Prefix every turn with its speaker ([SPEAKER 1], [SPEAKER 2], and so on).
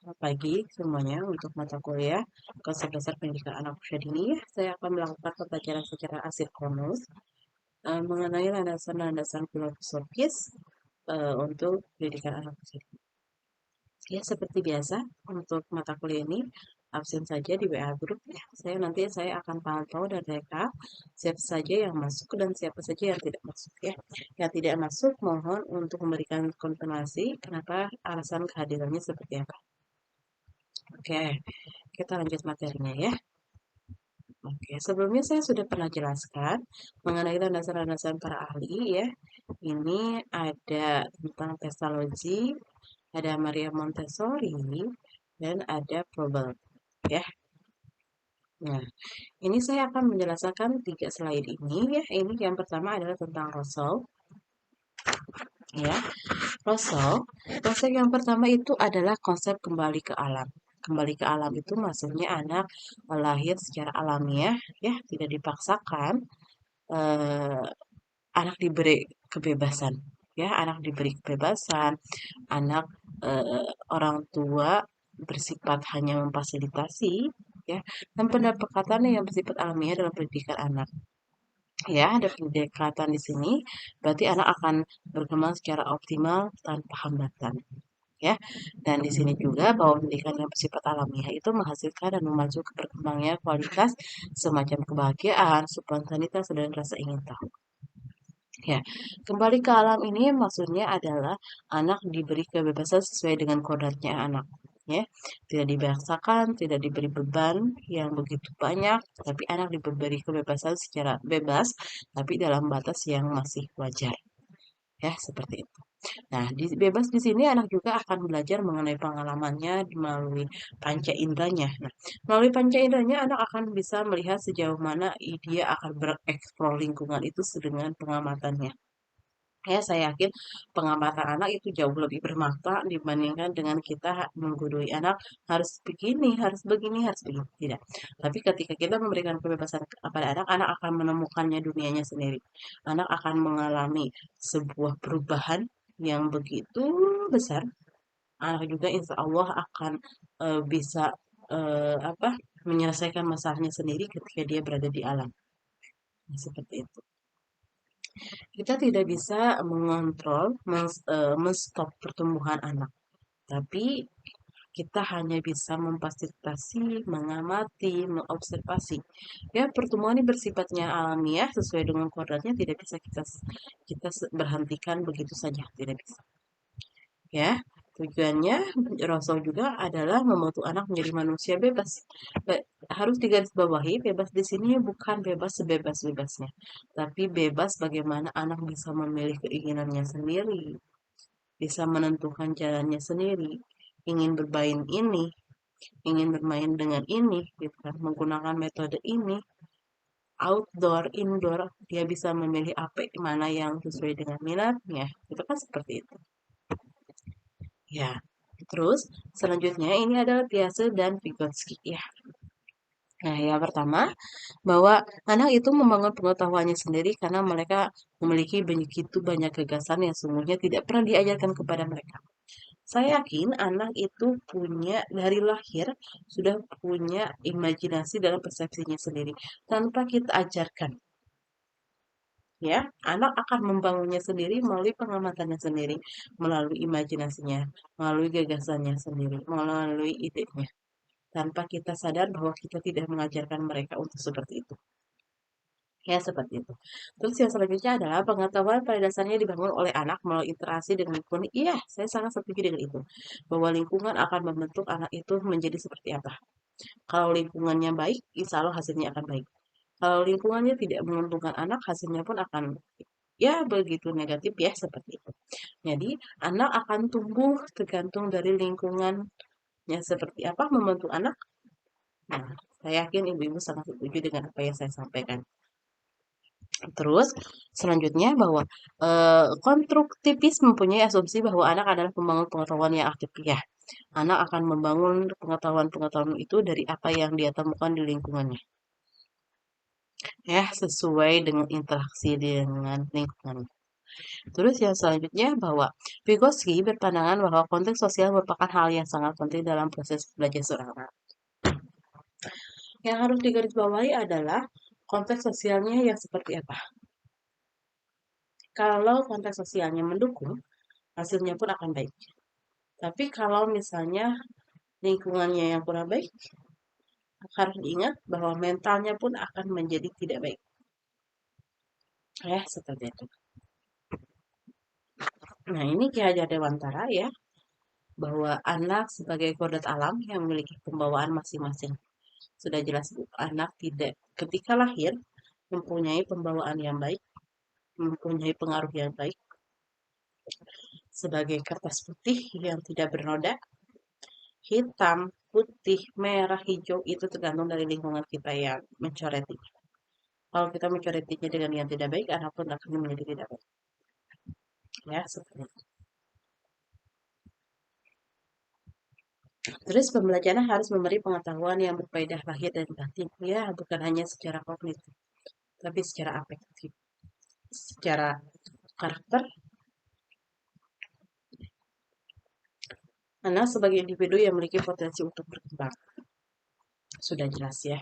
[SPEAKER 1] Selamat pagi semuanya untuk mata kuliah Konsep Dasar Pendidikan Anak Usia Dini. Saya akan melakukan pembelajaran secara asinkronus mengenai landasan-landasan filosofis untuk pendidikan anak usia dini. Ya, seperti biasa untuk mata kuliah ini absen saja di WA grup ya. Saya akan pantau dan rekap siapa saja yang masuk dan siapa saja yang tidak masuk ya. Yang tidak masuk mohon untuk memberikan konfirmasi kenapa alasan kehadirannya seperti apa. Oke, kita lanjut materinya ya. Oke, sebelumnya saya sudah pernah jelaskan mengenai landasan-landasan para ahli ya. Ini ada tentang Pestalozzi, ada Maria Montessori, dan ada Froebel ya. Nah, ini saya akan menjelaskan 3 slide ini ya. Ini yang pertama adalah tentang Russell ya. Konsep yang pertama itu adalah konsep kembali ke alam. Kembali ke alam itu maksudnya anak lahir secara alamiah, ya, tidak dipaksakan. eh, Anak diberi kebebasan, ya, anak diberi kebebasan. Anak orang tua bersifat hanya memfasilitasi, ya, dan pendekatannya yang bersifat alamiah dalam pendidikan anak. Ya, ada pendekatan di sini, berarti anak akan berkembang secara optimal tanpa hambatan. Ya, dan di sini juga bahwa pendidikan yang bersifat alamiah itu menghasilkan dan memacu perkembangannya kualitas semacam kebahagiaan, spontanitas, dan rasa ingin tahu. Ya, kembali ke alam ini maksudnya adalah anak diberi kebebasan sesuai dengan kodratnya anak. Ya, tidak dibaksakan, tidak diberi beban yang begitu banyak, tapi anak diberi kebebasan secara bebas, tapi dalam batas yang masih wajar. Ya, seperti itu. Nah, bebas di sini anak juga akan belajar mengenai pengalamannya melalui panca inderanya. Nah, melalui panca inderanya anak akan bisa melihat sejauh mana dia akan bereksplor lingkungan itu dengan pengamatannya. Ya, saya yakin pengamatan anak itu jauh lebih bermanfaat dibandingkan dengan kita menggurui anak harus begini, harus begini, harus begini. Tidak. Tapi ketika kita memberikan kebebasan kepada anak, anak akan menemukannya dunianya sendiri. Anak akan mengalami sebuah perubahan yang begitu besar. Anak juga insya Allah akan bisa menyelesaikan masalahnya sendiri ketika dia berada di alam. Nah, seperti itu. Kita tidak bisa mengontrol, menstop pertumbuhan anak, tapi kita hanya bisa memfasilitasi, mengamati, mengobservasi. Ya, pertumbuhan ini bersifatnya alamiah sesuai dengan kodratnya, tidak bisa kita berhentikan begitu saja, tidak bisa. Ya, tujuannya Rasul juga adalah membentuk anak menjadi manusia bebas. Harus digarisbawahi, bebas di sini bukan bebas sebebas-bebasnya, tapi bebas bagaimana anak bisa memilih keinginannya sendiri, bisa menentukan jalannya sendiri, ingin bermain ini, ingin bermain dengan ini, gitu kan, menggunakan metode ini, outdoor, indoor, dia bisa memilih apa mana yang sesuai dengan minatnya, itu kan seperti itu. Ya, terus selanjutnya ini adalah Piaget dan Vygotsky ya. Nah, yang pertama bahwa anak itu membangun pengetahuannya sendiri karena mereka memiliki begitu banyak gagasan yang sungguhnya tidak pernah diajarkan kepada mereka. Saya yakin anak itu punya dari lahir sudah punya imajinasi dalam persepsinya sendiri tanpa kita ajarkan. Ya, anak akan membangunnya sendiri melalui pengamatannya sendiri, melalui imajinasinya, melalui gagasannya sendiri, melalui idenya, tanpa kita sadar bahwa kita tidak mengajarkan mereka untuk seperti itu. Ya, seperti itu. Terus yang selanjutnya adalah pengetahuan pada dasarnya dibangun oleh anak melalui interaksi dengan lingkungan. Iya, saya sangat setuju dengan itu. Bahwa lingkungan akan membentuk anak itu menjadi seperti apa. Kalau lingkungannya baik, insya Allah hasilnya akan baik. Kalau lingkungannya tidak menguntungkan anak, hasilnya pun akan ya begitu negatif ya seperti itu. Jadi anak akan tumbuh tergantung dari lingkungannya seperti apa membentuk anak. Nah, saya yakin ibu-ibu sangat setuju dengan apa yang saya sampaikan. Terus selanjutnya bahwa konstruktivis mempunyai asumsi bahwa anak adalah pembangun pengetahuan yang aktif ya. Anak akan membangun pengetahuan-pengetahuan itu dari apa yang dia temukan di lingkungannya. Ya, sesuai dengan interaksi dengan lingkungan. Terus yang selanjutnya bahwa Vygotsky berpandangan bahwa konteks sosial merupakan hal yang sangat penting dalam proses belajar seorang. Yang harus digarisbawahi adalah konteks sosialnya yang seperti apa. Kalau konteks sosialnya mendukung, hasilnya pun akan baik. Tapi kalau misalnya lingkungannya yang kurang baik, harus diingat bahwa mentalnya pun akan menjadi tidak baik. Ya, seperti itu. Nah, ini Ki Hajar Dewantara ya, bahwa anak sebagai kodrat alam yang memiliki pembawaan masing-masing. Sudah jelas Bu, anak tidak ketika lahir mempunyai pembawaan yang baik, mempunyai pengaruh yang baik sebagai kertas putih yang tidak bernoda, hitam, putih, merah, hijau itu tergantung dari lingkungan kita yang mencoretinya. Kalau kita mencoretinya dengan yang tidak baik, anak pun akan menjadi tidak baik. Ya, seperti itu. Terus pembelajaran harus memberi pengetahuan yang berfaedah lahir dan batin. Ya, bukan hanya secara kognitif, tapi secara afektif, secara karakter. Anak sebagai individu yang memiliki potensi untuk berkembang. Sudah jelas ya.